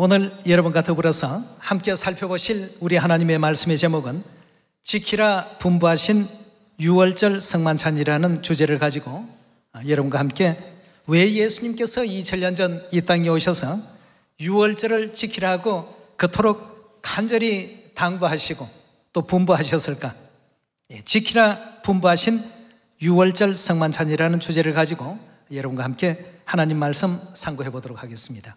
오늘 여러분과 더불어서 함께 살펴보실 우리 하나님의 말씀의 제목은 지키라 분부하신 유월절 성만찬이라는 주제를 가지고 여러분과 함께 왜 예수님께서 2000년 전 이 땅에 오셔서 유월절을 지키라고 그토록 간절히 당부하시고 또 분부하셨을까? 지키라 분부하신 유월절 성만찬이라는 주제를 가지고 여러분과 함께 하나님 말씀 상고해 보도록 하겠습니다.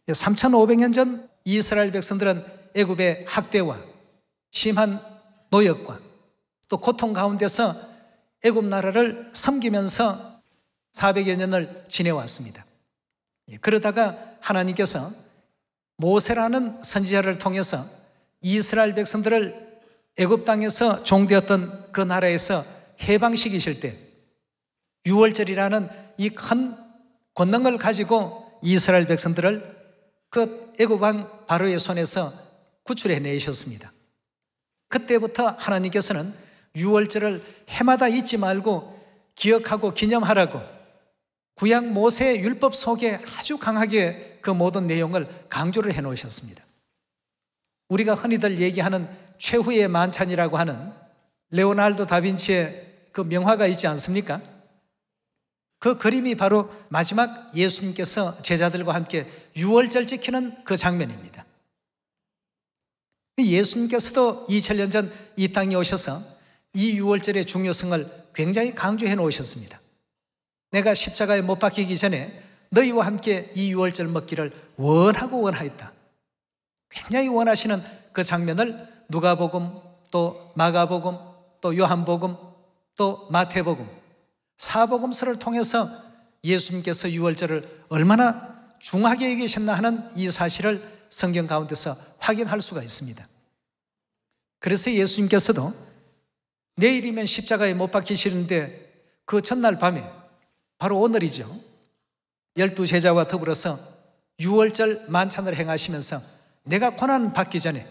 3500년 전 이스라엘 백성들은 애굽의 학대와 심한 노역과 또 고통 가운데서 애굽 나라를 섬기면서 400여 년을 지내왔습니다. 그러다가 하나님께서 모세라는 선지자를 통해서 이스라엘 백성들을 애굽 땅에서 종되었던 그 나라에서 해방시키실 때 유월절이라는 이 큰 권능을 가지고 이스라엘 백성들을 그 애굽 왕 바로의 손에서 구출해 내셨습니다. 그때부터 하나님께서는 유월절을 해마다 잊지 말고 기억하고 기념하라고 구약 모세의 율법 속에 아주 강하게 그 모든 내용을 강조를 해 놓으셨습니다. 우리가 흔히들 얘기하는 최후의 만찬이라고 하는 레오나르도 다빈치의 그 명화가 있지 않습니까? 그 그림이 바로 마지막 예수님께서 제자들과 함께 유월절 지키는 그 장면입니다. 예수님께서도 2000년 전 이 땅에 오셔서 이 유월절의 중요성을 굉장히 강조해 놓으셨습니다. 내가 십자가에 못 박히기 전에 너희와 함께 이 유월절 먹기를 원하고 원하였다. 굉장히 원하시는 그 장면을 누가복음, 또 마가복음, 또 요한복음, 또 마태복음, 사복음서를 통해서 예수님께서 유월절을 얼마나 중하게 여기셨나 하는 이 사실을 성경 가운데서 확인할 수가 있습니다. 그래서 예수님께서도 내일이면 십자가에 못 박히시는데 그 첫날 밤에 바로 오늘이죠. 12제자와 더불어서 유월절 만찬을 행하시면서 내가 고난 받기 전에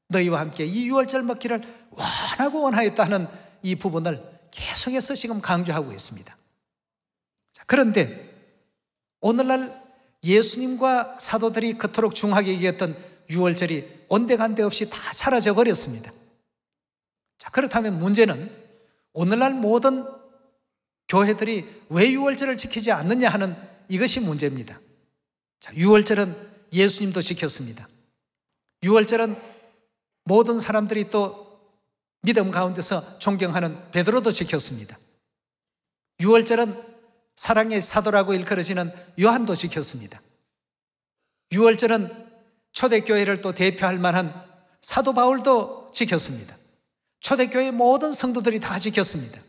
너희와 함께 이 유월절 먹기를 원하고 원하였다는 이 부분을 계속해서 지금 강조하고 있습니다. 자, 그런데 오늘날 예수님과 사도들이 그토록 중하게 여겼던 유월절이 온데간데 없이 다 사라져 버렸습니다. 자, 그렇다면 문제는 오늘날 모든 교회들이 왜 유월절을 지키지 않느냐 하는 이것이 문제입니다. 자, 유월절은 예수님도 지켰습니다. 유월절은 모든 사람들이 또 믿음 가운데서 존경하는 베드로도 지켰습니다. 유월절은 사랑의 사도라고 일컬어지는 요한도 지켰습니다. 유월절은 초대교회를 또 대표할 만한 사도 바울도 지켰습니다. 초대교회 모든 성도들이 다 지켰습니다.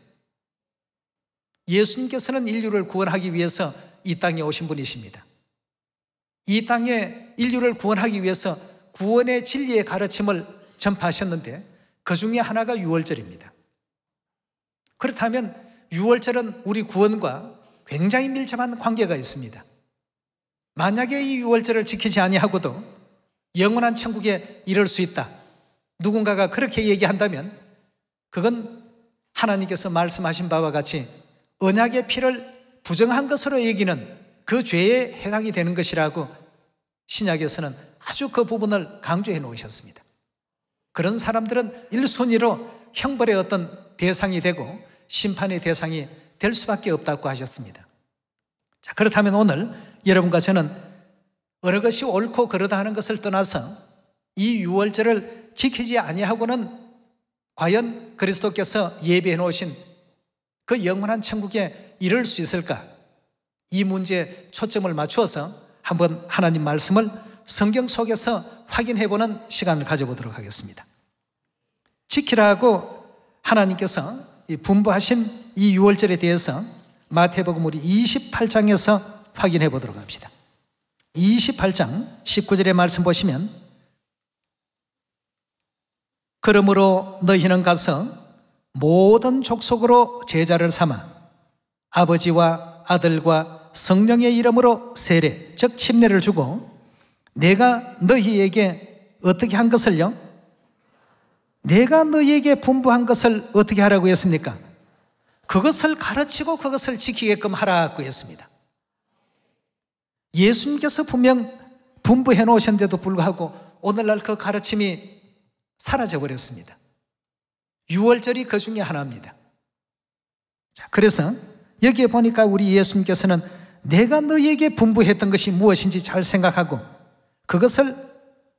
예수님께서는 인류를 구원하기 위해서 이 땅에 오신 분이십니다. 이 땅에 인류를 구원하기 위해서 구원의 진리의 가르침을 전파하셨는데 그 중에 하나가 유월절입니다. 그렇다면 유월절은 우리 구원과 굉장히 밀접한 관계가 있습니다. 만약에 이 유월절을 지키지 아니하고도 영원한 천국에 이를 수 있다, 누군가가 그렇게 얘기한다면 그건 하나님께서 말씀하신 바와 같이 언약의 피를 부정한 것으로 여기는 그 죄에 해당이 되는 것이라고 신약에서는 아주 그 부분을 강조해 놓으셨습니다. 그런 사람들은 1순위로 형벌의 어떤 대상이 되고 심판의 대상이 될 수밖에 없다고 하셨습니다. 자, 그렇다면 오늘 여러분과 저는 어느 것이 옳고 그르다 하는 것을 떠나서 이 유월절을 지키지 아니하고는 과연 그리스도께서 예비해 놓으신 그 영원한 천국에 이를 수 있을까? 이 문제에 초점을 맞추어서 한번 하나님 말씀을 성경 속에서 확인해보는 시간을 가져보도록 하겠습니다. 지키라고 하나님께서 분부하신 이 유월절에 대해서 마태복음 우리 28장에서 확인해 보도록 합시다. 28장 19절의 말씀 보시면 그러므로 너희는 가서 모든 족속으로 제자를 삼아 아버지와 아들과 성령의 이름으로 세례, 즉 침례를 주고 내가 너희에게 어떻게 한 것을요? 내가 너희에게 분부한 것을 어떻게 하라고 했습니까? 그것을 가르치고 그것을 지키게끔 하라고 했습니다. 예수님께서 분명 분부해 놓으셨는데도 불구하고 오늘날 그 가르침이 사라져 버렸습니다. 유월절이 그 중에 하나입니다. 자, 그래서 여기에 보니까 우리 예수님께서는 내가 너희에게 분부했던 것이 무엇인지 잘 생각하고 그것을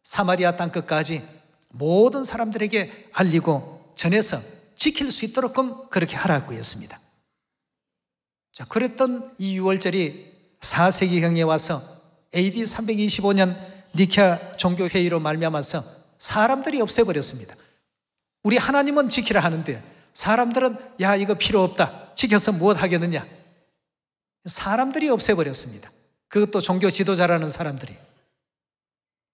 사마리아 땅끝까지 모든 사람들에게 알리고 전해서 지킬 수 있도록 그렇게 하라고 했습니다. 자, 그랬던 이 유월절이 4세기경에 와서 AD 325년 니케아 종교회의로 말미암아서 사람들이 없애버렸습니다. 우리 하나님은 지키라 하는데 사람들은 야 이거 필요 없다, 지켜서 무엇 하겠느냐, 사람들이 없애버렸습니다. 그것도 종교 지도자라는 사람들이.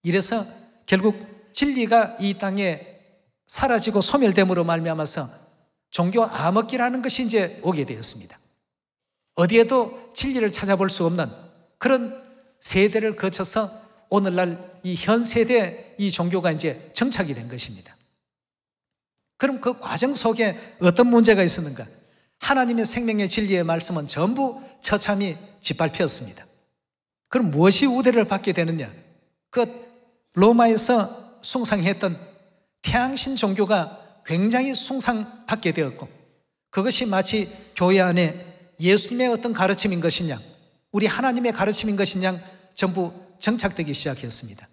이래서 결국 진리가 이 땅에 사라지고 소멸됨으로 말미암아서 종교 암흑기라는 것이 이제 오게 되었습니다. 어디에도 진리를 찾아볼 수 없는 그런 세대를 거쳐서 오늘날 이 현 세대 이 종교가 이제 정착이 된 것입니다. 그럼 그 과정 속에 어떤 문제가 있었는가? 하나님의 생명의 진리의 말씀은 전부 처참히 짓밟혔습니다. 그럼 무엇이 우대를 받게 되느냐? 그 로마에서 숭상했던 태양신 종교가 굉장히 숭상받게 되었고 그것이 마치 교회 안에 예수님의 어떤 가르침인 것이냐, 우리 하나님의 가르침인 것이냐 전부 정착되기 시작했습니다.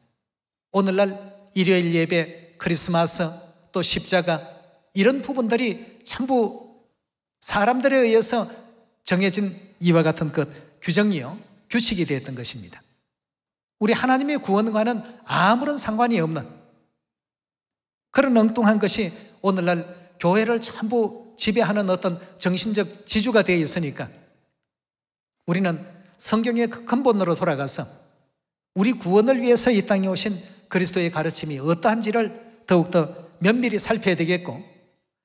오늘날 일요일 예배, 크리스마스, 또 십자가 이런 부분들이 전부 사람들에 의해서 정해진 이와 같은 것 규정이요, 규칙이 되었던 것입니다. 우리 하나님의 구원과는 아무런 상관이 없는 그런 엉뚱한 것이 오늘날 교회를 전부 지배하는 어떤 정신적 지주가 되어 있으니까 우리는 성경의 그 근본으로 돌아가서 우리 구원을 위해서 이 땅에 오신 그리스도의 가르침이 어떠한지를 더욱더 면밀히 살펴야 되겠고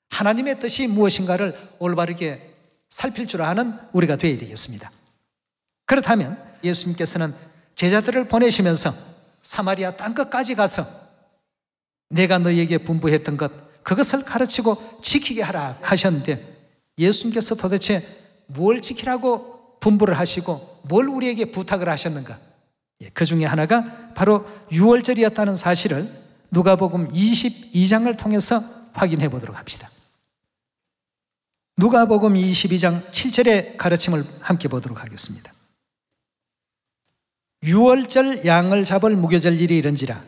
하나님의 뜻이 무엇인가를 올바르게 살필 줄 아는 우리가 되어야 되겠습니다. 그렇다면 예수님께서는 제자들을 보내시면서 사마리아 땅끝까지 가서 내가 너희에게 분부했던 것 그것을 가르치고 지키게 하라 하셨는데 예수님께서 도대체 뭘 지키라고 분부를 하시고 뭘 우리에게 부탁을 하셨는가? 그 중에 하나가 바로 유월절이었다는 사실을 누가복음 22장을 통해서 확인해 보도록 합시다. 누가복음 22장 7절의 가르침을 함께 보도록 하겠습니다. 유월절 양을 잡을 무교절 일이 이른지라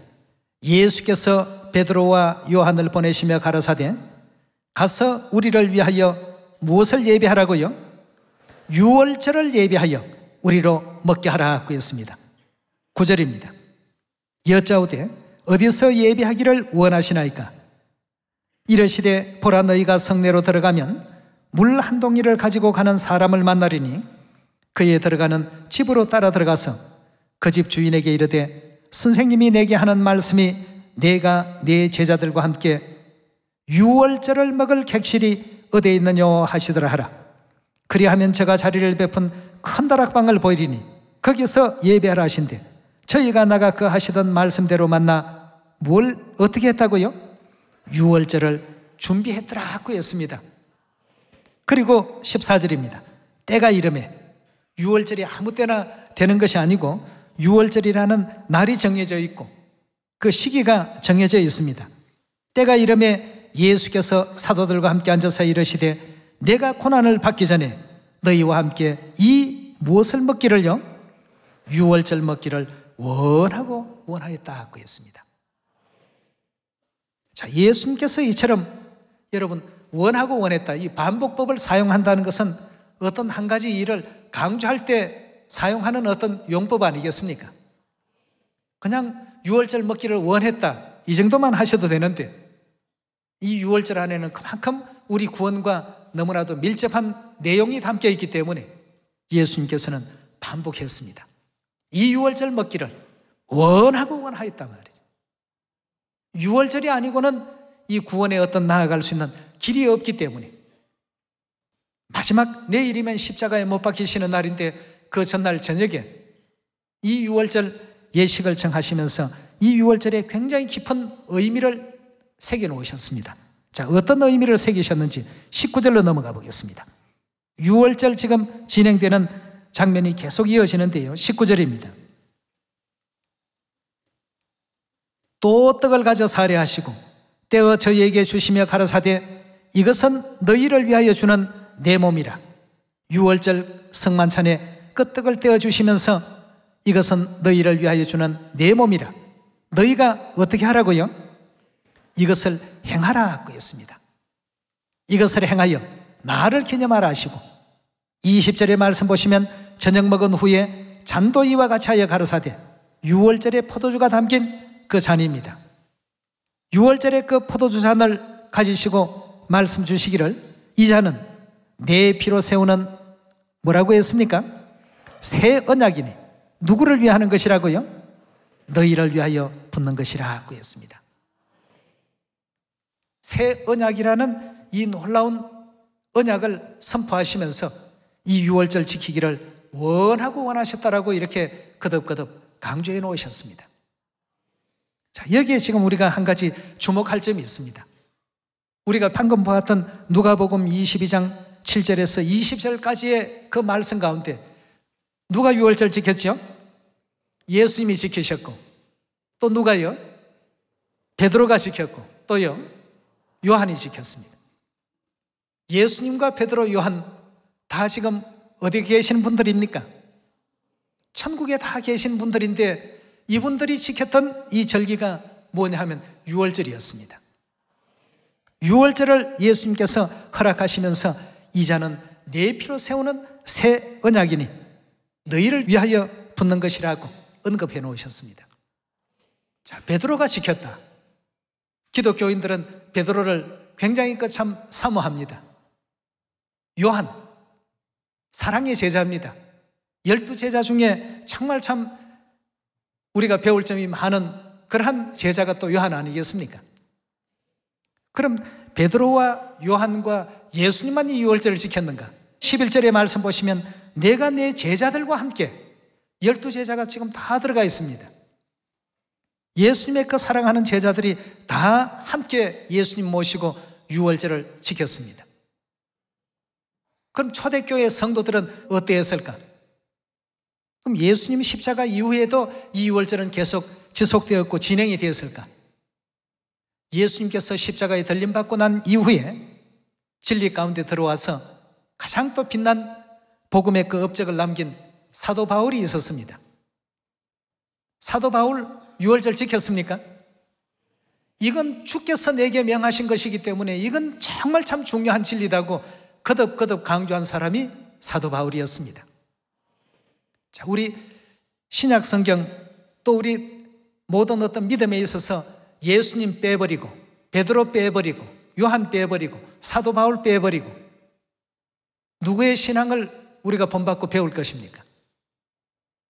예수께서 베드로와 요한을 보내시며 가라사대 가서 우리를 위하여 무엇을 예비하라고요? 유월절을 예비하여 우리로 먹게 하라고 했습니다. 9절입니다. 여짜오되 어디서 예비하기를 원하시나이까? 이르시되 보라 너희가 성내로 들어가면 물 한 동이를 가지고 가는 사람을 만나리니 그에 들어가는 집으로 따라 들어가서 그 집 주인에게 이르되 선생님이 내게 하는 말씀이 내가 네 제자들과 함께 유월절을 먹을 객실이 어디에 있느냐 하시더라 하라. 그리하면 저가 자리를 베푼 큰 다락방을 보이리니 거기서 예배하라 하신대 저희가 나가 그 하시던 말씀대로 만나 뭘 어떻게 했다고요? 유월절을 준비했더라고 했습니다. 그리고 14절입니다. 때가 이름에 유월절이 아무 때나 되는 것이 아니고 유월절이라는 날이 정해져 있고 그 시기가 정해져 있습니다. 때가 이름에 예수께서 사도들과 함께 앉아서 이르시되 내가 고난을 받기 전에 너희와 함께 이 무엇을 먹기를요? 유월절 먹기를 원하고 원하였다고 했습니다. 자, 예수님께서 이처럼 여러분 원하고 원했다 이 반복법을 사용한다는 것은 어떤 한 가지 일을 강조할 때 사용하는 어떤 용법 아니겠습니까? 그냥 유월절 먹기를 원했다 이 정도만 하셔도 되는데 이 유월절 안에는 그만큼 우리 구원과 너무나도 밀접한 내용이 담겨 있기 때문에 예수님께서는 반복했습니다. 이 유월절 먹기를 원하고 원하였단 말이죠. 유월절이 아니고는 이 구원에 어떤 나아갈 수 있는 길이 없기 때문에 마지막 내일이면 십자가에 못 박히시는 날인데 그 전날 저녁에 이 유월절 예식을 정하시면서 이 유월절에 굉장히 깊은 의미를 새겨 놓으셨습니다. 자, 어떤 의미를 새기셨는지 19절로 넘어가 보겠습니다. 유월절 지금 진행되는 장면이 계속 이어지는데요. 19절입니다. 또 떡을 가져 사례하시고 떼어 저희에게 주시며 가라사대 이것은 너희를 위하여 주는 내 몸이라. 유월절 성만찬에 그 떡을 떼어 주시면서 이것은 너희를 위하여 주는 내 몸이라. 너희가 어떻게 하라고요? 이것을 행하라 그랬습니다. 이것을 행하여 나를 기념하라 하시고 20절의 말씀 보시면 저녁 먹은 후에 잔도 이와 같이 하여 가라사대 유월절의 포도주가 담긴 그 잔입니다. 유월절의 그 포도주 잔을 가지시고 말씀 주시기를 이 잔은 내 피로 세우는 뭐라고 했습니까? 새 언약이니 누구를 위하는 것이라고요? 너희를 위하여 붓는 것이라고 했습니다. 새 언약이라는 이 놀라운 언약을 선포하시면서 이 유월절 지키기를 원하고 원하셨다라고 이렇게 거듭거듭 강조해 놓으셨습니다. 자, 여기에 지금 우리가 한 가지 주목할 점이 있습니다. 우리가 방금 보았던 누가복음 22장 7절에서 20절까지의 그 말씀 가운데 누가 유월절 지켰죠? 예수님이 지키셨고 또 누가요? 베드로가 지켰고 또요? 요한이 지켰습니다. 예수님과 베드로, 요한 다 지금 어디 계신 분들입니까? 천국에 다 계신 분들인데 이분들이 지켰던 이 절기가 뭐냐 하면 유월절이었습니다. 유월절을 예수님께서 허락하시면서 이 잔은 내 피로 세우는 새 언약이니 너희를 위하여 붓는 것이라고 언급해 놓으셨습니다. 자, 베드로가 지켰다. 기독교인들은 베드로를 굉장히 참 사모합니다. 요한, 사랑의 제자입니다. 12제자 중에 정말 참 우리가 배울 점이 많은 그러한 제자가 또 요한 아니겠습니까? 그럼 베드로와 요한과 예수님만 이 유월절을 지켰는가? 11절의 말씀 보시면 내가 내 제자들과 함께 12제자가 지금 다 들어가 있습니다. 예수님의 그 사랑하는 제자들이 다 함께 예수님 모시고 유월절을 지켰습니다. 그럼 초대교회 성도들은 어땠을까? 그럼 예수님 십자가 이후에도 이 유월절은 계속 지속되었고 진행이 되었을까? 예수님께서 십자가에 들림받고 난 이후에 진리 가운데 들어와서 가장 또 빛난 복음의 그 업적을 남긴 사도 바울이 있었습니다. 사도 바울 유월절 지켰습니까? 이건 주께서 내게 명하신 것이기 때문에 이건 정말 참 중요한 진리다고 거듭거듭 강조한 사람이 사도 바울이었습니다. 자, 우리 신약 성경 또 우리 모든 어떤 믿음에 있어서 예수님 빼버리고 베드로 빼버리고 요한 빼버리고 사도 바울 빼버리고 누구의 신앙을 우리가 본받고 배울 것입니까?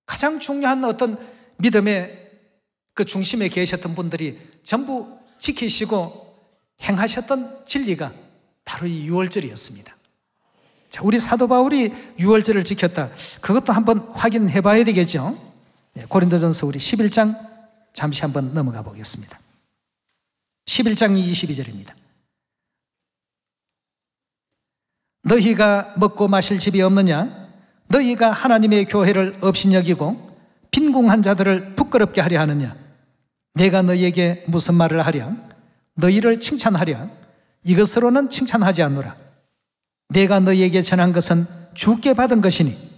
가장 중요한 어떤 믿음의 그 중심에 계셨던 분들이 전부 지키시고 행하셨던 진리가 바로 이 유월절이었습니다. 자, 우리 사도 바울이 유월절을 지켰다. 그것도 한번 확인해 봐야 되겠죠. 고린도전서 우리 11장 잠시 한번 넘어가 보겠습니다. 11장 22절입니다. 너희가 먹고 마실 집이 없느냐? 너희가 하나님의 교회를 업신여기고 빈궁한 자들을 부끄럽게 하려 하느냐? 내가 너희에게 무슨 말을 하랴? 너희를 칭찬하랴? 이것으로는 칭찬하지 않노라. 내가 너희에게 전한 것은 주께 받은 것이니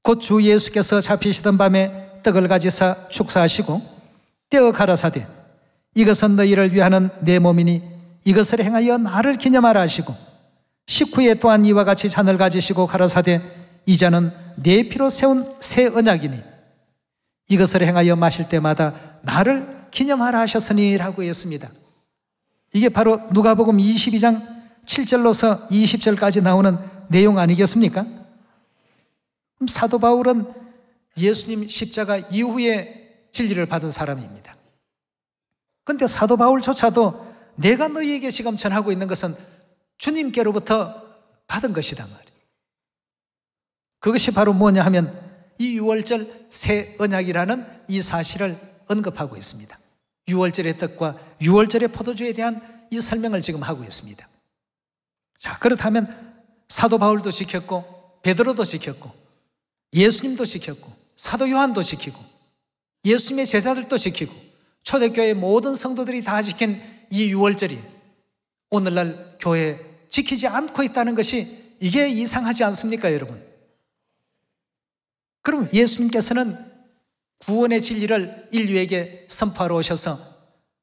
곧 주 예수께서 잡히시던 밤에 떡을 가지사 축사하시고 떼어 가라사대 이것은 너희를 위하는 내 몸이니 이것을 행하여 나를 기념하라 하시고 식후에 또한 이와 같이 잔을 가지시고 가라사대 이 잔은 내 피로 세운 새 언약이니 이것을 행하여 마실 때마다 나를 기념하라 하셨으니 라고 했습니다. 이게 바로 누가복음 22장 7절로서 20절까지 나오는 내용 아니겠습니까? 그럼 사도 바울은 예수님 십자가 이후에 진리를 받은 사람입니다. 그런데 사도 바울조차도 내가 너희에게 지금 전하고 있는 것은 주님께로부터 받은 것이다 말이에요. 그것이 바로 뭐냐 하면 이 유월절 새 언약이라는 이 사실을 언급하고 있습니다. 유월절의 떡과 유월절의 포도주에 대한 이 설명을 지금 하고 있습니다. 자, 그렇다면 사도 바울도 지켰고 베드로도 지켰고 예수님도 지켰고 사도 요한도 지키고 예수님의 제자들도 지키고 초대교회 모든 성도들이 다 지킨 이 유월절이 오늘날 교회에 지키지 않고 있다는 것이 이게 이상하지 않습니까, 여러분? 그럼 예수님께서는 구원의 진리를 인류에게 선포하러 오셔서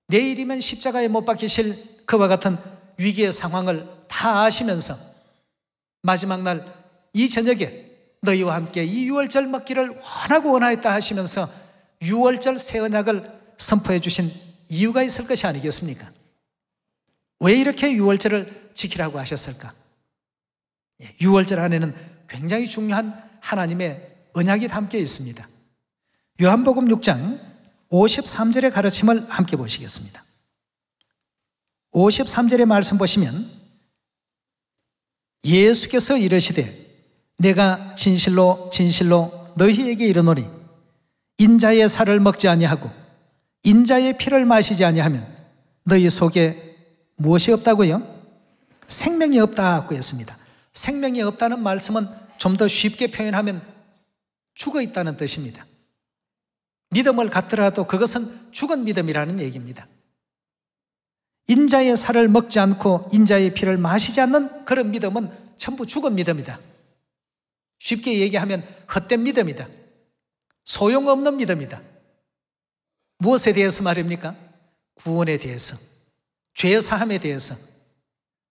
내일이면 십자가에 못 박히실 그와 같은 위기의 상황을 다 아시면서 마지막 날 이 저녁에 너희와 함께 이 유월절 먹기를 원하였다 하시면서 유월절 새 언약을 선포해 주신 이유가 있을 것이 아니겠습니까? 왜 이렇게 유월절을 지키라고 하셨을까? 유월절 안에는 굉장히 중요한 하나님의 언약이 담겨 있습니다. 요한복음 6장 53절의 가르침을 함께 보시겠습니다. 53절의 말씀 보시면 예수께서 이르시되 내가 진실로 진실로 너희에게 이르노니 인자의 살을 먹지 아니하고 인자의 피를 마시지 아니하면 너희 속에 무엇이 없다고요? 생명이 없다고 했습니다. 생명이 없다는 말씀은 좀 더 쉽게 표현하면 죽어 있다는 뜻입니다. 믿음을 갖더라도 그것은 죽은 믿음이라는 얘기입니다. 인자의 살을 먹지 않고 인자의 피를 마시지 않는 그런 믿음은 전부 죽은 믿음이다. 쉽게 얘기하면 헛된 믿음이다. 소용없는 믿음이다. 무엇에 대해서 말입니까? 구원에 대해서, 죄 사함에 대해서,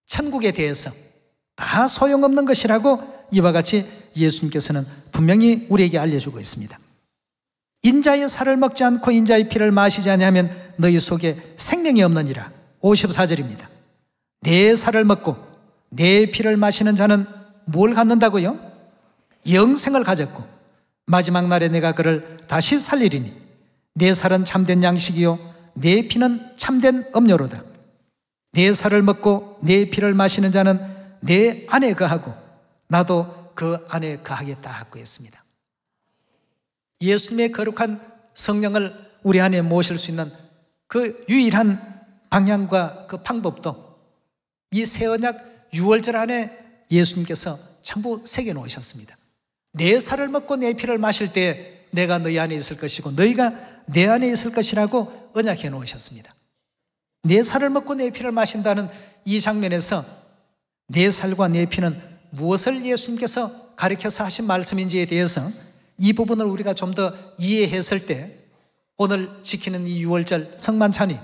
천국에 대해서 다 소용없는 것이라고 이와 같이 예수님께서는 분명히 우리에게 알려주고 있습니다. 인자의 살을 먹지 않고 인자의 피를 마시지 아니하면 너희 속에 생명이 없느니라. 54절입니다. 내 살을 먹고 내 피를 마시는 자는 뭘 갖는다고요? 영생을 가졌고 마지막 날에 내가 그를 다시 살리리니 내 살은 참된 양식이요 내 피는 참된 음료로다. 내 살을 먹고 내 피를 마시는 자는 내 안에 거하고 나도 그 안에 거하겠다 하고 했습니다. 예수님의 거룩한 성령을 우리 안에 모실 수 있는 그 유일한 방향과 그 방법도 이 새 언약 유월절 안에 예수님께서 전부 새겨 놓으셨습니다. 내 살을 먹고 내 피를 마실 때 내가 너희 안에 있을 것이고 너희가 내 안에 있을 것이라고 언약해 놓으셨습니다. 내 살을 먹고 내 피를 마신다는 이 장면에서 내 살과 내 피는 무엇을 예수님께서 가르쳐서 하신 말씀인지에 대해서 이 부분을 우리가 좀 더 이해했을 때 오늘 지키는 이 유월절 성만찬이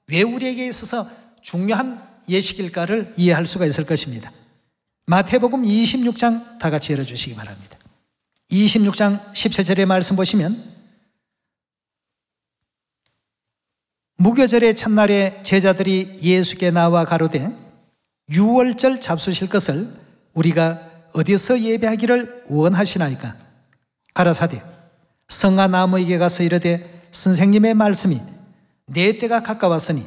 왜 우리에게 있어서 중요한 예식일까를 이해할 수가 있을 것입니다. 마태복음 26장 다 같이 열어주시기 바랍니다. 26장 17절의 말씀 보시면 무교절의 첫날에 제자들이 예수께 나와 가로되 유월절 잡수실 것을 우리가 어디서 예배하기를 원하시나이까? 가라사대 성아 나무에게 가서 이르되 선생님의 말씀이 내 때가 가까웠으니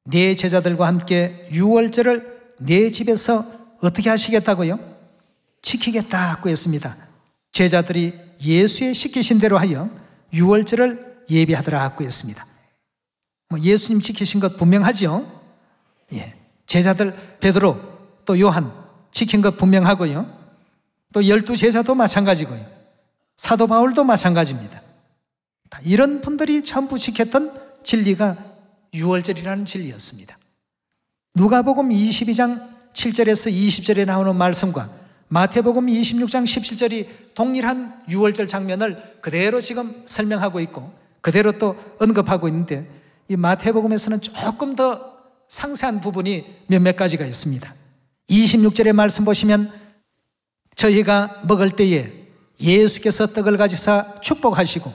내 제자들과 함께 유월절을 내 집에서 어떻게 하시겠다고요? 지키겠다 하고 했습니다. 제자들이 예수의 시키신 대로 하여 유월절을 예배하더라 하고 했습니다. 예수님 지키신 것 분명하죠? 예. 제자들 베드로 또 요한 지킨 것 분명하고요. 또 12제자도 마찬가지고요. 사도 바울도 마찬가지입니다. 이런 분들이 전부 지켰던 진리가 유월절이라는 진리였습니다. 누가복음 22장 7절에서 20절에 나오는 말씀과 마태복음 26장 17절이 동일한 유월절 장면을 그대로 지금 설명하고 있고 그대로 또 언급하고 있는데 이 마태복음에서는 조금 더 상세한 부분이 몇몇 가지가 있습니다. 26절의 말씀 보시면 저희가 먹을 때에 예수께서 떡을 가지사 축복하시고,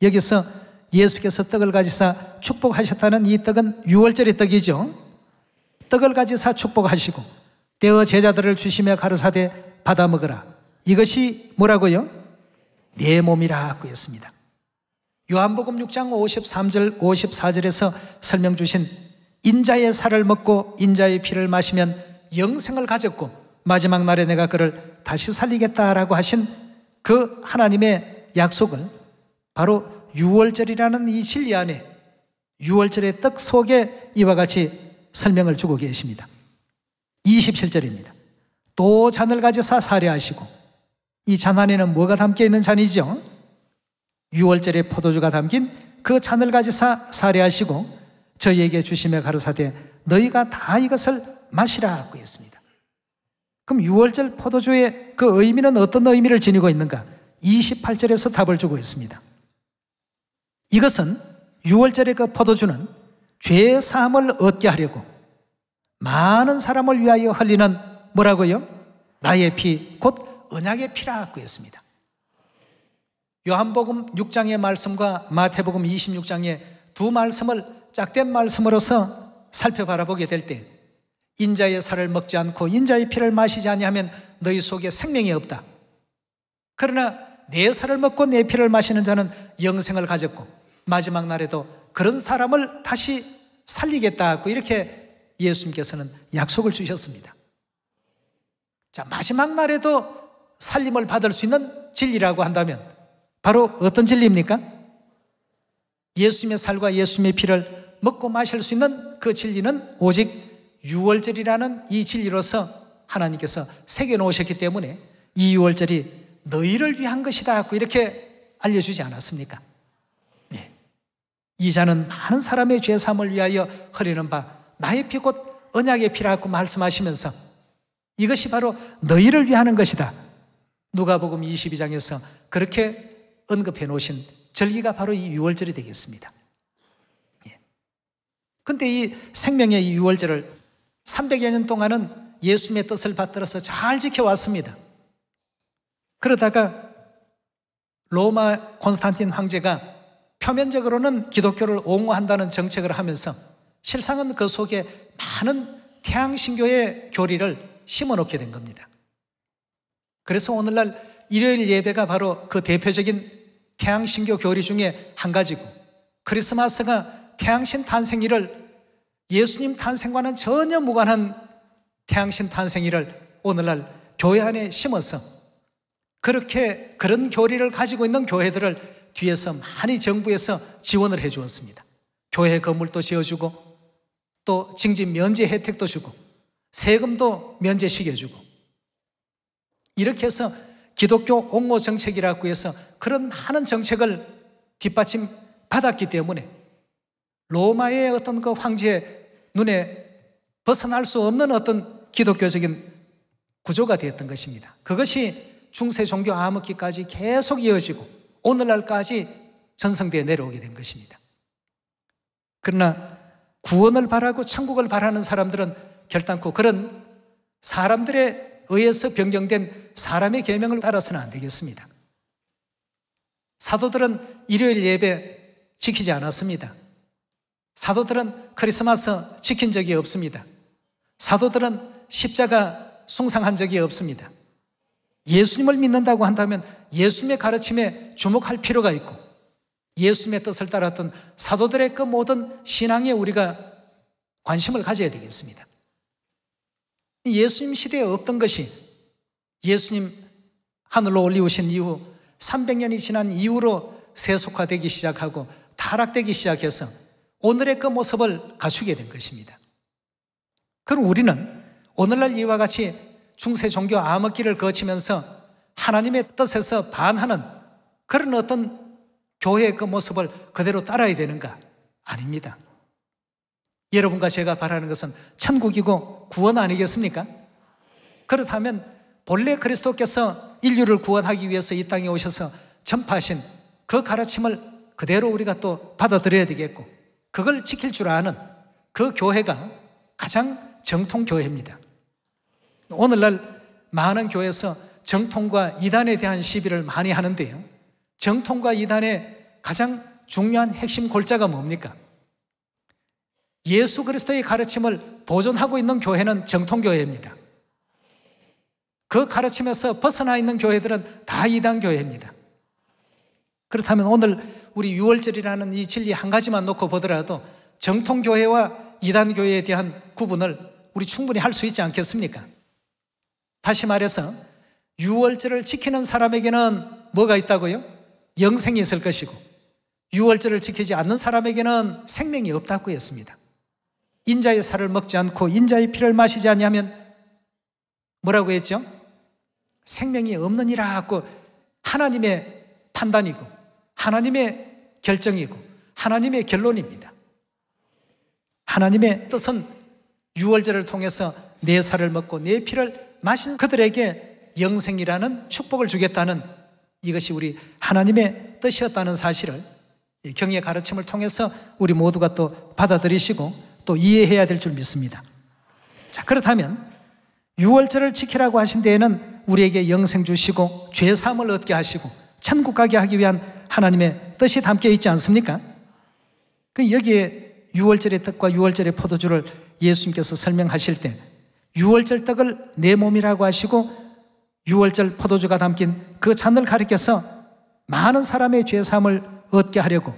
여기서 예수께서 떡을 가지사 축복하셨다는 이 떡은 유월절의 떡이죠. 떡을 가지사 축복하시고 떼어 제자들을 주시며 가르사대 받아 먹으라. 이것이 뭐라고요? 내 몸이라 하고 했습니다. 요한복음 6장 53절 54절에서 설명 주신 인자의 살을 먹고 인자의 피를 마시면 영생을 가졌고 마지막 날에 내가 그를 다시 살리겠다라고 하신 그 하나님의 약속을 바로 유월절이라는 이 진리 안에, 유월절의 떡 속에 이와 같이 설명을 주고 계십니다. 27절입니다. 또 잔을 가지사 사례하시고, 이 잔 안에는 뭐가 담겨 있는 잔이죠? 유월절의 포도주가 담긴 그 잔을 가지사 살해하시고 저희에게 주시며 가로사대 너희가 다 이것을 마시라고 했습니다. 그럼 유월절 포도주의 그 의미는 어떤 의미를 지니고 있는가? 28절에서 답을 주고 있습니다. 이것은 유월절의 그 포도주는 죄 사함을 얻게 하려고 많은 사람을 위하여 흘리는 뭐라고요? 나의 피, 곧 언약의 피라고 했습니다. 요한복음 6장의 말씀과 마태복음 26장의 두 말씀을 짝된 말씀으로서 살펴바라보게 될 때 인자의 살을 먹지 않고 인자의 피를 마시지 아니하면 너희 속에 생명이 없다. 그러나 내 살을 먹고 내 피를 마시는 자는 영생을 가졌고 마지막 날에도 그런 사람을 다시 살리겠다고 이렇게 예수님께서는 약속을 주셨습니다. 자, 마지막 날에도 살림을 받을 수 있는 진리라고 한다면 바로 어떤 진리입니까? 예수님의 살과 예수님의 피를 먹고 마실 수 있는 그 진리는 오직 유월절이라는 이 진리로서 하나님께서 새겨놓으셨기 때문에 이 유월절이 너희를 위한 것이다 이렇게 알려주지 않았습니까? 네. 이 잔은 많은 사람의 죄사함을 위하여 흐르는 바 나의 피 곧 언약의 피라고 말씀하시면서 이것이 바로 너희를 위하는 것이다. 누가복음 22장에서 그렇게 언급해 놓으신 절기가 바로 이 유월절이 되겠습니다. 그런데 이 생명의 이 유월절을 300여 년 동안은 예수님의 뜻을 받들어서 잘 지켜왔습니다. 그러다가 로마 콘스탄틴 황제가 표면적으로는 기독교를 옹호한다는 정책을 하면서 실상은 그 속에 많은 태양신교의 교리를 심어놓게 된 겁니다. 그래서 오늘날 일요일 예배가 바로 그 대표적인 태양신교 교리 중에 한 가지고 크리스마스가 태양신 탄생일을 예수님 탄생과는 전혀 무관한 태양신 탄생일을 오늘날 교회 안에 심어서 그렇게 그런 교리를 가지고 있는 교회들을 뒤에서 많이 정부에서 지원을 해 주었습니다. 교회 건물도 지어주고 또 징집 면제 혜택도 주고 세금도 면제시켜주고 이렇게 해서 기독교 옹호 정책이라고 해서 그런 많은 정책을 뒷받침 받았기 때문에 로마의 어떤 그 황제의 눈에 벗어날 수 없는 어떤 기독교적인 구조가 되었던 것입니다. 그것이 중세 종교 암흑기까지 계속 이어지고 오늘날까지 전성되어 내려오게 된 것입니다. 그러나 구원을 바라고 천국을 바라는 사람들은 결단코 그런 사람들에 의해서 변경된 사람의 계명을 따라서는 안 되겠습니다. 사도들은 일요일 예배 지키지 않았습니다. 사도들은 크리스마스 지킨 적이 없습니다. 사도들은 십자가 숭상한 적이 없습니다. 예수님을 믿는다고 한다면 예수님의 가르침에 주목할 필요가 있고 예수님의 뜻을 따랐던 사도들의 그 모든 신앙에 우리가 관심을 가져야 되겠습니다. 예수님 시대에 없던 것이 예수님 하늘로 올리우신 이후 300년이 지난 이후로 세속화되기 시작하고 타락되기 시작해서 오늘의 그 모습을 갖추게 된 것입니다. 그럼 우리는 오늘날 이와 같이 중세 종교 암흑기를 거치면서 하나님의 뜻에서 반하는 그런 어떤 교회의 그 모습을 그대로 따라야 되는가? 아닙니다. 여러분과 제가 바라는 것은 천국이고 구원 아니겠습니까? 그렇다면 본래 그리스도께서 인류를 구원하기 위해서 이 땅에 오셔서 전파하신 그 가르침을 그대로 우리가 또 받아들여야 되겠고 그걸 지킬 줄 아는 그 교회가 가장 정통교회입니다. 오늘날 많은 교회에서 정통과 이단에 대한 시비를 많이 하는데요, 정통과 이단의 가장 중요한 핵심 골자가 뭡니까? 예수 그리스도의 가르침을 보존하고 있는 교회는 정통교회입니다. 그 가르침에서 벗어나 있는 교회들은 다 이단교회입니다. 그렇다면 오늘 우리 유월절이라는 이 진리 한 가지만 놓고 보더라도 정통교회와 이단교회에 대한 구분을 우리 충분히 할 수 있지 않겠습니까? 다시 말해서 유월절을 지키는 사람에게는 뭐가 있다고요? 영생이 있을 것이고 유월절을 지키지 않는 사람에게는 생명이 없다고 했습니다. 인자의 살을 먹지 않고 인자의 피를 마시지 않으면 뭐라고 했죠? 생명이 없느니라 하고 하나님의 판단이고 하나님의 결정이고 하나님의 결론입니다. 하나님의 뜻은 유월절을 통해서 내 살을 먹고 내 피를 마신 그들에게 영생이라는 축복을 주겠다는, 이것이 우리 하나님의 뜻이었다는 사실을 경의 가르침을 통해서 우리 모두가 또 받아들이시고 또 이해해야 될 줄 믿습니다. 자, 그렇다면 유월절을 지키라고 하신 데에는 우리에게 영생 주시고 죄 사함을 얻게 하시고 천국 가게 하기 위한 하나님의 뜻이 담겨 있지 않습니까? 여기에 유월절의 떡과 유월절의 포도주를 예수님께서 설명하실 때 유월절 떡을 내 몸이라고 하시고 유월절 포도주가 담긴 그 잔을 가리켜서 많은 사람의 죄 사함을 얻게 하려고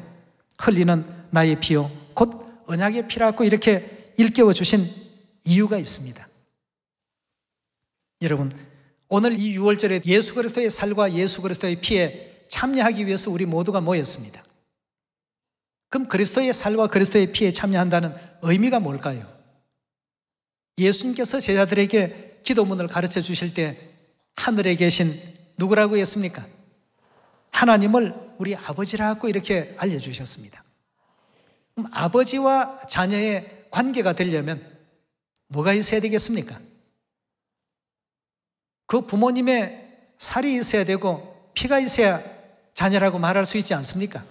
흘리는 나의 피요 곧 언약의 피라고 이렇게 일깨워 주신 이유가 있습니다. 여러분, 오늘 이 유월절에 예수 그리스도의 살과 예수 그리스도의 피에 참여하기 위해서 우리 모두가 모였습니다. 그럼 그리스도의 살과 그리스도의 피에 참여한다는 의미가 뭘까요? 예수님께서 제자들에게 기도문을 가르쳐 주실 때 하늘에 계신 누구라고 했습니까? 하나님을 우리 아버지라고 이렇게 알려주셨습니다. 그럼 아버지와 자녀의 관계가 되려면 뭐가 있어야 되겠습니까? 그 부모님의 살이 있어야 되고 피가 있어야 자녀라고 말할 수 있지 않습니까?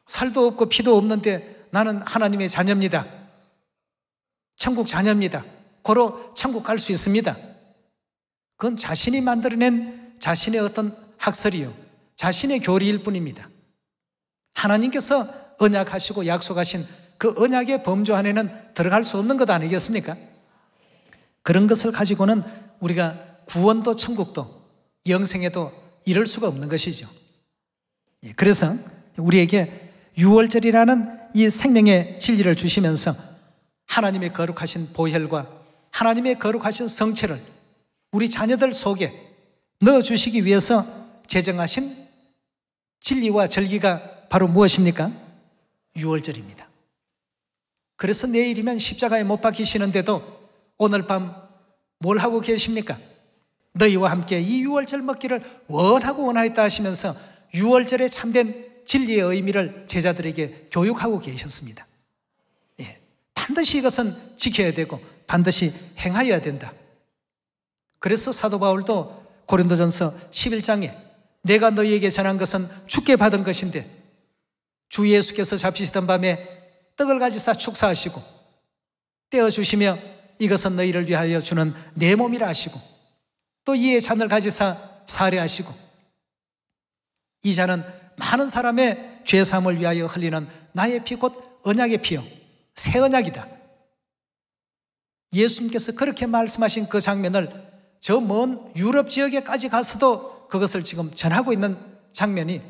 살도 없고 피도 없는데 나는 하나님의 자녀입니다, 천국 자녀입니다, 고로 천국 갈 수 있습니다. 그건 자신이 만들어낸 자신의 어떤 학설이요, 자신의 교리일 뿐입니다. 하나님께서 언약하시고 약속하신 그 언약의 범주 안에는 들어갈 수 없는 것 아니겠습니까? 그런 것을 가지고는 우리가 구원도 천국도 영생에도 이룰 수가 없는 것이죠. 그래서 우리에게 유월절이라는 이 생명의 진리를 주시면서 하나님의 거룩하신 보혈과 하나님의 거룩하신 성체를 우리 자녀들 속에 넣어주시기 위해서 제정하신 진리와 절기가 바로 무엇입니까? 유월절입니다. 그래서 내일이면 십자가에 못 박히시는데도 오늘 밤 뭘 하고 계십니까? 너희와 함께 이 유월절 먹기를 원하고 원하였다 하시면서 유월절에 참된 진리의 의미를 제자들에게 교육하고 계셨습니다. 반드시 이것은 지켜야 되고 반드시 행하여야 된다. 그래서 사도 바울도 고린도전서 11장에 내가 너희에게 전한 것은 주께 받은 것인데 주 예수께서 잡히시던 밤에 떡을 가지사 축사하시고 떼어주시며 이것은 너희를 위하여 주는 내 몸이라 하시고 또 이에 잔을 가지사 사례하시고 이 잔은 많은 사람의 죄사함을 위하여 흘리는 나의 피 곧 언약의 피요 새 언약이다. 예수님께서 그렇게 말씀하신 그 장면을 저 먼 유럽 지역에까지 가서도 그것을 지금 전하고 있는 장면이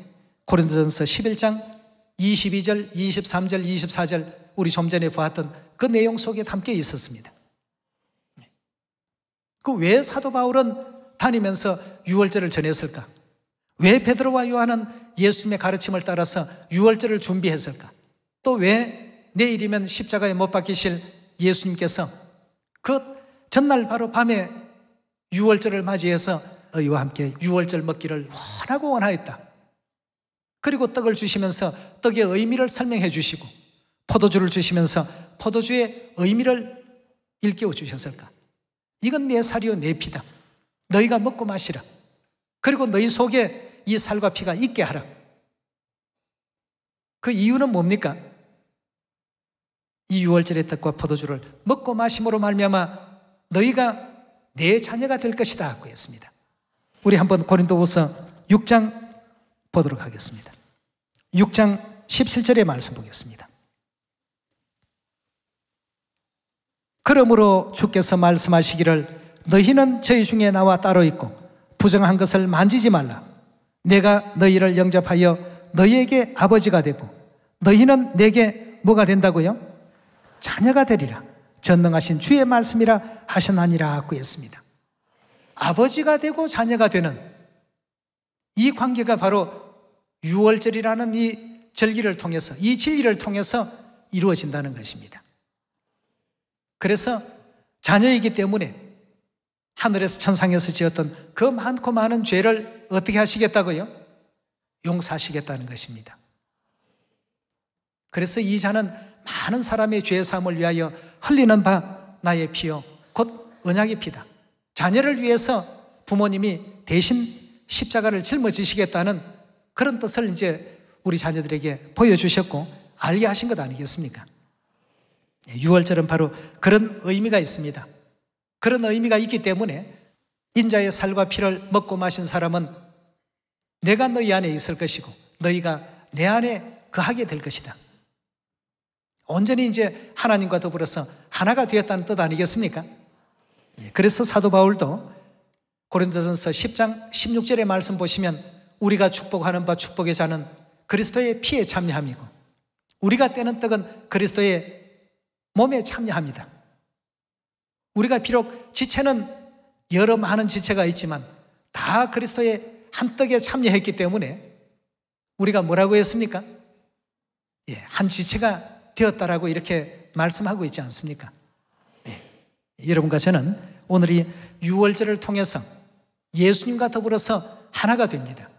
고린도전서 11장 22절, 23절, 24절 우리 좀 전에 보았던 그 내용 속에 담겨 있었습니다. 그 왜 사도 바울은 다니면서 유월절을 전했을까? 왜 베드로와 요한은 예수님의 가르침을 따라서 유월절을 준비했을까? 또 왜 내일이면 십자가에 못 박히실 예수님께서 그 전날 바로 밤에 유월절을 맞이해서 너희와 함께 유월절 먹기를 원하고 원하였다. 그리고 떡을 주시면서 떡의 의미를 설명해 주시고 포도주를 주시면서 포도주의 의미를 일깨워 주셨을까? 이건 내 살이요 내 피다. 너희가 먹고 마시라. 그리고 너희 속에 이 살과 피가 있게 하라. 그 이유는 뭡니까? 이 유월절의 떡과 포도주를 먹고 마심으로 말미암아 너희가 내 자녀가 될 것이다 하고 했습니다. 우리 한번 고린도후서 6장 보도록 하겠습니다. 6장 17절의 말씀 보겠습니다. 그러므로 주께서 말씀하시기를 너희는 저희 중에 나와 따로 있고 부정한 것을 만지지 말라. 내가 너희를 영접하여 너희에게 아버지가 되고 너희는 내게 뭐가 된다고요? 자녀가 되리라. 전능하신 주의 말씀이라 하셨나니라 하고 했습니다. 아버지가 되고 자녀가 되는 이 관계가 바로 유월절이라는 이 절기를 통해서 이 진리를 통해서 이루어진다는 것입니다. 그래서 자녀이기 때문에 하늘에서 천상에서 지었던 그 많고 많은 죄를 어떻게 하시겠다고요? 용서하시겠다는 것입니다. 그래서 이 잔은 많은 사람의 죄 사함을 위하여 흘리는 바 나의 피요 곧 언약의 피다. 자녀를 위해서 부모님이 대신 십자가를 짊어지시겠다는 그런 뜻을 이제 우리 자녀들에게 보여주셨고 알게 하신 것 아니겠습니까? 유월절은 바로 그런 의미가 있습니다. 그런 의미가 있기 때문에 인자의 살과 피를 먹고 마신 사람은 내가 너희 안에 있을 것이고 너희가 내 안에 거하게 될 것이다. 온전히 이제 하나님과 더불어서 하나가 되었다는 뜻 아니겠습니까? 그래서 사도 바울도 고린도전서 10장 16절의 말씀 보시면 우리가 축복하는 바 축복의 잔은 그리스도의 피에 참여함이고 우리가 떼는 떡은 그리스도의 몸에 참여합니다. 우리가 비록 지체는 여러 많은 지체가 있지만 다 그리스도의 한 떡에 참여했기 때문에 우리가 뭐라고 했습니까? 한 지체가 되었다라고 이렇게 말씀하고 있지 않습니까? 여러분과 저는 오늘 이 유월절을 통해서 예수님과 더불어서 하나가 됩니다.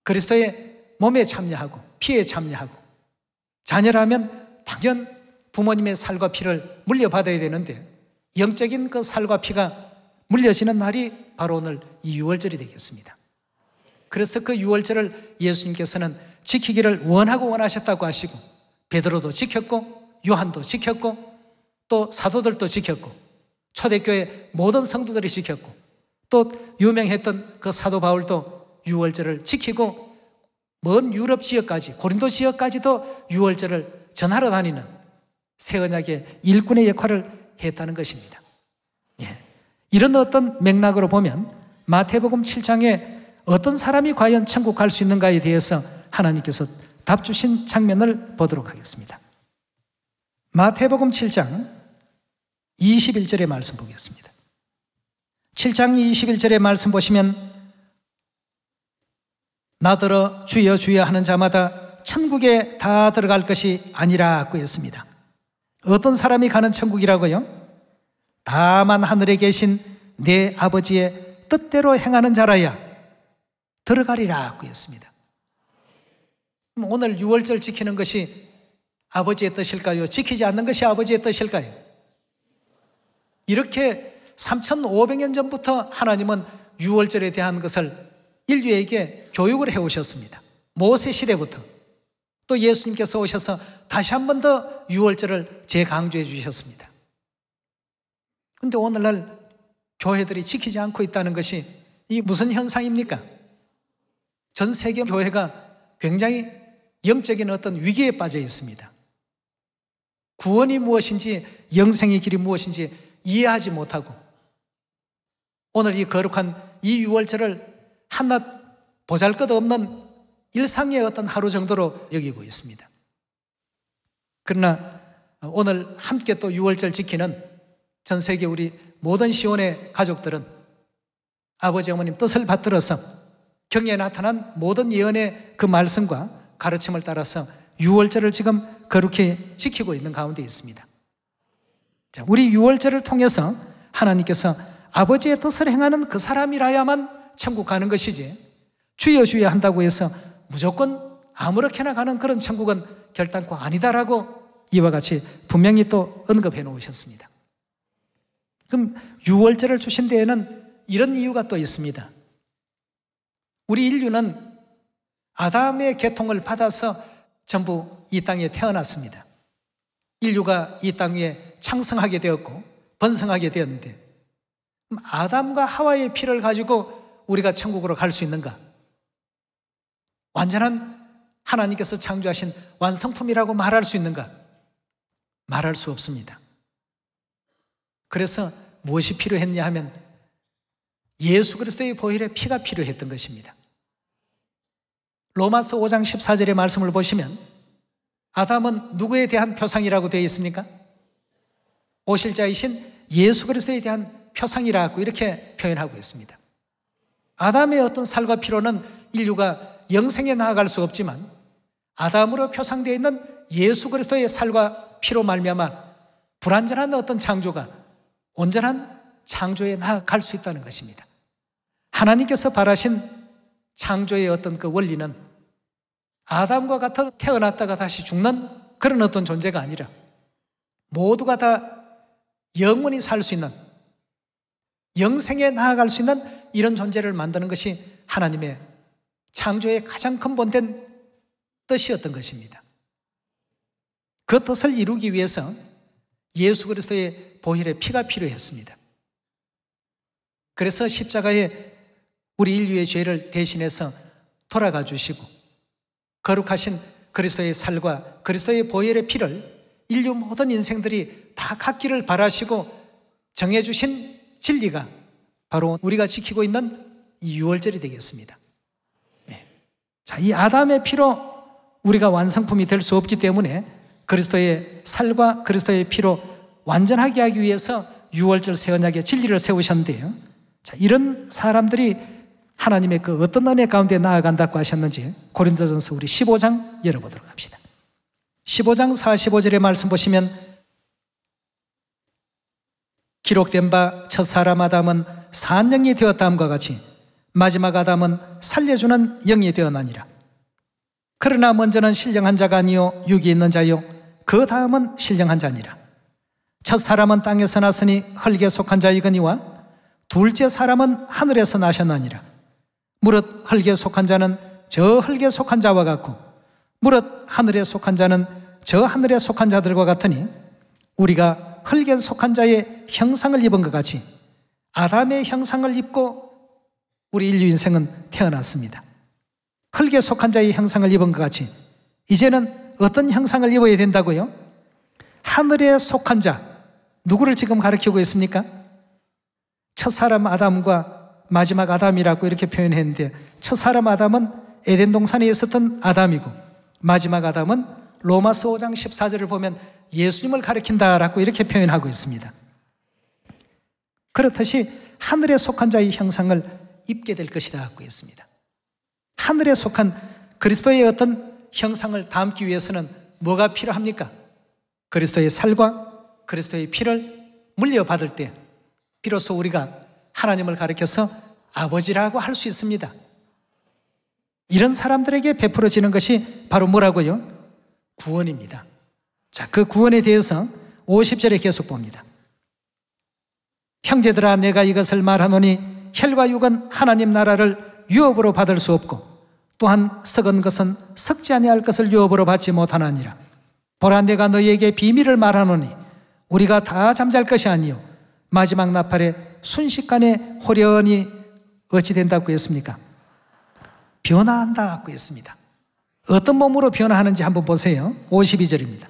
그리스도의 몸에 참여하고 피에 참여하고 자녀라면 당연 부모님의 살과 피를 물려받아야 되는데 영적인 그 살과 피가 물려지는 날이 바로 오늘 이 유월절이 되겠습니다. 그래서 그 유월절을 예수님께서는 지키기를 원하고 원하셨다고 하시고 베드로도 지켰고 요한도 지켰고 또 사도들도 지켰고 초대교회 모든 성도들이 지켰고 또 유명했던 그 사도 바울도 유월절을 지키고 먼 유럽 지역까지 고린도 지역까지도 유월절을 전하러 다니는 새 언약의 일꾼의 역할을 했다는 것입니다. 이런 어떤 맥락으로 보면 마태복음 7장에 어떤 사람이 과연 천국 갈 수 있는가에 대해서 하나님께서 답 주신 장면을 보도록 하겠습니다. 마태복음 7장 21절의 말씀 보겠습니다. 7장 21절의 말씀 보시면 나더러 주여 주여 하는 자마다 천국에 다 들어갈 것이 아니라고 했습니다. 어떤 사람이 가는 천국이라고요? 다만 하늘에 계신 내 아버지의 뜻대로 행하는 자라야 들어가리라고 했습니다. 오늘 유월절 지키는 것이 아버지의 뜻일까요? 지키지 않는 것이 아버지의 뜻일까요? 이렇게 3,500년 전부터 하나님은 유월절에 대한 것을 인류에게 교육을 해오셨습니다. 모세 시대부터 또 예수님께서 오셔서 다시 한 번 더 유월절을 재강조해 주셨습니다. 그런데 오늘날 교회들이 지키지 않고 있다는 것이 이 무슨 현상입니까? 전 세계 교회가 굉장히 영적인 어떤 위기에 빠져 있습니다. 구원이 무엇인지 영생의 길이 무엇인지 이해하지 못하고 오늘 이 거룩한 이 유월절을 한낱 보잘것없는 일상의 어떤 하루 정도로 여기고 있습니다. 그러나 오늘 함께 또 유월절 지키는 전 세계 우리 모든 시온의 가족들은 아버지 어머님 뜻을 받들어서 경에 나타난 모든 예언의 그 말씀과 가르침을 따라서 유월절을 지금 거룩히 지키고 있는 가운데 있습니다. 자, 우리 유월절을 통해서 하나님께서 아버지의 뜻을 행하는 그 사람이라야만 천국 가는 것이지 주여 주여 한다고 해서 무조건 아무렇게나 가는 그런 천국은 결단코 아니다라고 이와 같이 분명히 또 언급해 놓으셨습니다. 그럼 유월절을 주신 데에는 이런 이유가 또 있습니다. 우리 인류는 아담의 계통을 받아서 전부 이 땅에 태어났습니다. 인류가 이 땅 위에 창성하게 되었고 번성하게 되었는데 그럼 아담과 하와의 피를 가지고 우리가 천국으로 갈 수 있는가? 완전한 하나님께서 창조하신 완성품이라고 말할 수 있는가? 말할 수 없습니다. 그래서 무엇이 필요했냐 하면 예수 그리스도의 보혈의 피가 필요했던 것입니다. 로마서 5장 14절의 말씀을 보시면 아담은 누구에 대한 표상이라고 되어 있습니까? 오실 자이신 예수 그리스도에 대한 표상이라고 이렇게 표현하고 있습니다. 아담의 어떤 살과 피로는 인류가 영생에 나아갈 수 없지만 아담으로 표상되어 있는 예수 그리스도의 살과 피로 말미암아 불완전한 어떤 창조가 온전한 창조에 나아갈 수 있다는 것입니다. 하나님께서 바라신 창조의 어떤 그 원리는 아담과 같아 태어났다가 다시 죽는 그런 어떤 존재가 아니라 모두가 다 영원히 살 수 있는, 영생에 나아갈 수 있는 이런 존재를 만드는 것이 하나님의 창조의 가장 근본된 뜻이었던 것입니다. 그 뜻을 이루기 위해서 예수 그리스도의 보혈의 피가 필요했습니다. 그래서 십자가에 우리 인류의 죄를 대신해서 돌아가 주시고 거룩하신 그리스도의 살과 그리스도의 보혈의 피를 인류 모든 인생들이 다 갖기를 바라시고 정해주신 진리가 바로 우리가 지키고 있는 이 유월절이 되겠습니다. 자, 이 아담의 피로 우리가 완성품이 될 수 없기 때문에 그리스도의 살과 그리스도의 피로 완전하게 하기 위해서 유월절 새 언약의 진리를 세우셨는데요. 자, 이런 사람들이 하나님의 그 어떤 은혜 가운데 나아간다고 하셨는지 고린도전서 우리 15장 열어보도록 합시다. 15장 45절의 말씀 보시면 기록된 바 첫사람 아담은 산영이 되었다함과 같이 마지막 아담은 살려주는 영이 되었나니라. 그러나 먼저는 신령한 자가 아니요 육이 있는 자요 그 다음은 신령한 자니라. 첫사람은 땅에서 났으니 흙에 속한 자이거니와 둘째 사람은 하늘에서 나셨나니라. 무릇 흙에 속한 자는 저 흙에 속한 자와 같고 무릇 하늘에 속한 자는 저 하늘에 속한 자들과 같으니 우리가 흙에 속한 자의 형상을 입은 것 같이 아담의 형상을 입고 우리 인류 인생은 태어났습니다. 흙에 속한 자의 형상을 입은 것 같이 이제는 어떤 형상을 입어야 된다고요? 하늘에 속한 자, 누구를 지금 가리키고 있습니까? 첫사람 아담과 마지막 아담이라고 이렇게 표현했는데 첫사람 아담은 에덴 동산에 있었던 아담이고 마지막 아담은 로마서 5장 14절을 보면 예수님을 가리킨다라고 이렇게 표현하고 있습니다. 그렇듯이 하늘에 속한 자의 형상을 입게 될 것이다 하고 있습니다. 하늘에 속한 그리스도의 어떤 형상을 담기 위해서는 뭐가 필요합니까? 그리스도의 살과 그리스도의 피를 물려받을 때 비로소 우리가 하나님을 가리켜서 아버지라고 할 수 있습니다. 이런 사람들에게 베풀어지는 것이 바로 뭐라고요? 구원입니다. 자, 그 구원에 대해서 50절에 계속 봅니다. 형제들아 내가 이것을 말하노니 혈과 육은 하나님 나라를 유업으로 받을 수 없고 또한 썩은 것은 썩지 아니할 것을 유업으로 받지 못하나니라. 보라 내가 너희에게 비밀을 말하노니 우리가 다 잠잘 것이 아니요 마지막 나팔에 순식간에 호련히 어찌 된다고 했습니까? 변화한다고 했습니다. 어떤 몸으로 변화하는지 한번 보세요. 52절입니다.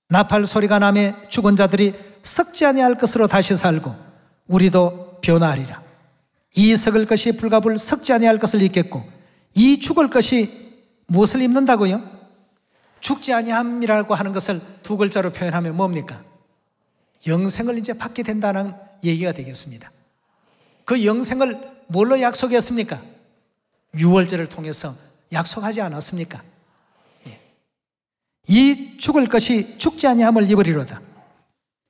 나팔 소리가 나매 죽은 자들이 썩지 아니할 것으로 다시 살고 우리도 변화하리라. 이 썩을 것이 불가불 썩지 아니할 것을 입겠고 이 죽을 것이 무엇을 입는다고요? 죽지 아니함이라고 하는 것을 두 글자로 표현하면 뭡니까? 영생을 이제 받게 된다는 얘기가 되겠습니다. 그 영생을 뭘로 약속했습니까? 유월절을 통해서 약속하지 않았습니까? 예. 이 죽을 것이 죽지 아니함을 입으리로다.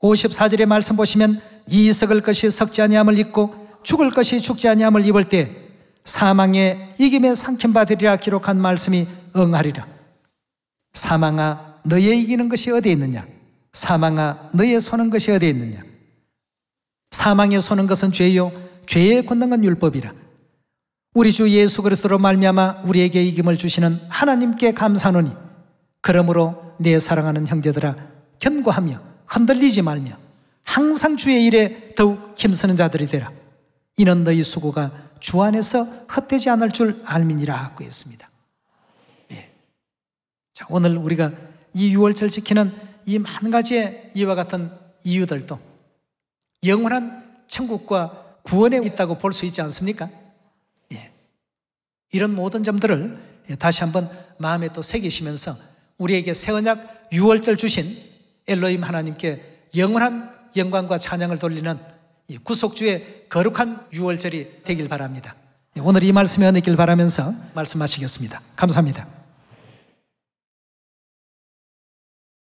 54절의 말씀 보시면 이 썩을 것이 썩지 아니함을 입고 죽을 것이 죽지 아니함을 입을 때 사망의 이김에 삼킴받으리라 기록한 말씀이 응하리라. 사망아 너의 이기는 것이 어디에 있느냐? 사망아 너의 소는 것이 어디에 있느냐? 사망에 소는 것은 죄요 죄의 권능은 율법이라. 우리 주 예수 그리스도로 말미암아 우리에게 이김을 주시는 하나님께 감사하노니 그러므로 내 사랑하는 형제들아 견고하며 흔들리지 말며 항상 주의 일에 더욱 힘쓰는 자들이 되라. 이는 너희 수고가 주 안에서 헛되지 않을 줄 알미니라 하고 있습니다. 예. 자, 오늘 우리가 이 유월절 지키는 이 만 가지의 이와 같은 이유들도 영원한 천국과 구원에 있다고 볼 수 있지 않습니까? 예. 이런 모든 점들을 다시 한번 마음에 또 새기시면서 우리에게 새 언약 유월절 주신 엘로힘 하나님께 영원한 영광과 찬양을 돌리는 구속주의 거룩한 유월절이 되길 바랍니다. 오늘 이 말씀에 은혜길 바라면서 말씀 마치겠습니다. 감사합니다.